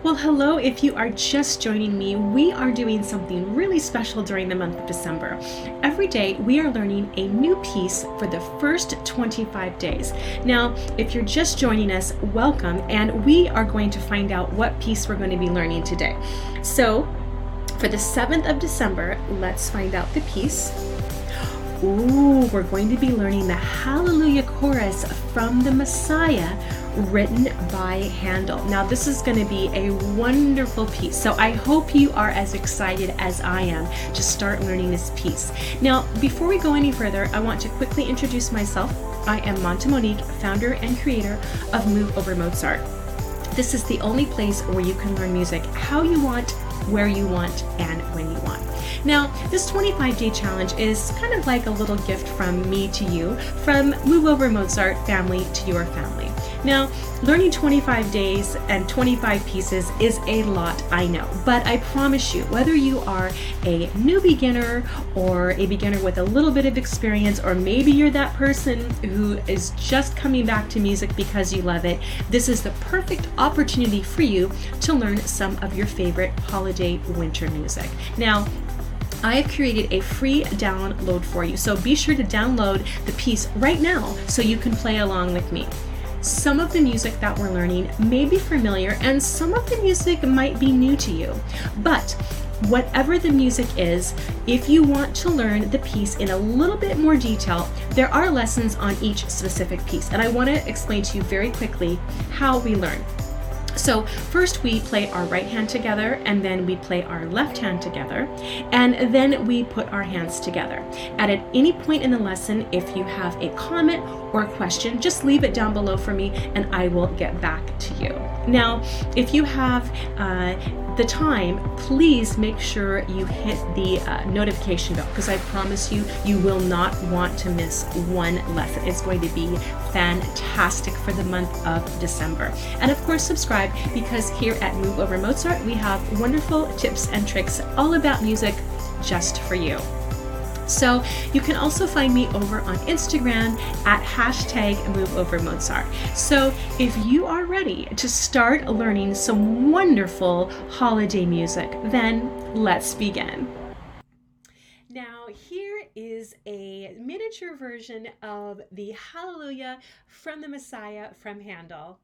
Well, hello. If you are just joining me, we are doing something really special during the month of December. Every day, we are learning a new piece for the first 25 days. Now, if you're just joining us, welcome, and we are going to find out what piece we're going to be learning today. So, for the 7th of December, let's find out the piece. Ooh, we're going to be learning the Hallelujah Chorus from the Messiah, written by Handel. Now, this is going to be a wonderful piece, so I hope you are as excited as I am to start learning this piece. Now, before we go any further, I want to quickly introduce myself. I am Monta Monique, founder and creator of MoveOverMozart. This is the only place where you can learn music how you want, where you want, and when you want. Now, this 25-day challenge is kind of like a little gift from me to you, from MoveOverMozart family to your family. Now, learning 25 days and 25 pieces is a lot, I know, but I promise you, whether you are a new beginner or a beginner with a little bit of experience, or maybe you're that person who is just coming back to music because you love it, this is the perfect opportunity for you to learn some of your favorite holiday winter music. Now, I have created a free download for you, so be sure to download the piece right now so you can play along with me. Some of the music that we're learning may be familiar and some of the music might be new to you, but whatever the music is, if you want to learn the piece in a little bit more detail, there are lessons on each specific piece, and I want to explain to you very quickly how we learn. So first we play our right hand together, and then we play our left hand together, and then we put our hands together. And at any point in the lesson, if you have a comment or a question, just leave it down below for me and I will get back to you. Now, if you have the time, please make sure you hit the notification bell, because I promise you, you will not want to miss one lesson. It's going to be fantastic for the month of December. And of course, subscribe, because here at MoveOverMozart, we have wonderful tips and tricks all about music just for you. So you can also find me over on Instagram at #MoveOverMozart. So if you are ready to start learning some wonderful holiday music, then let's begin. Now, here is a miniature version of the Hallelujah from the Messiah from Handel.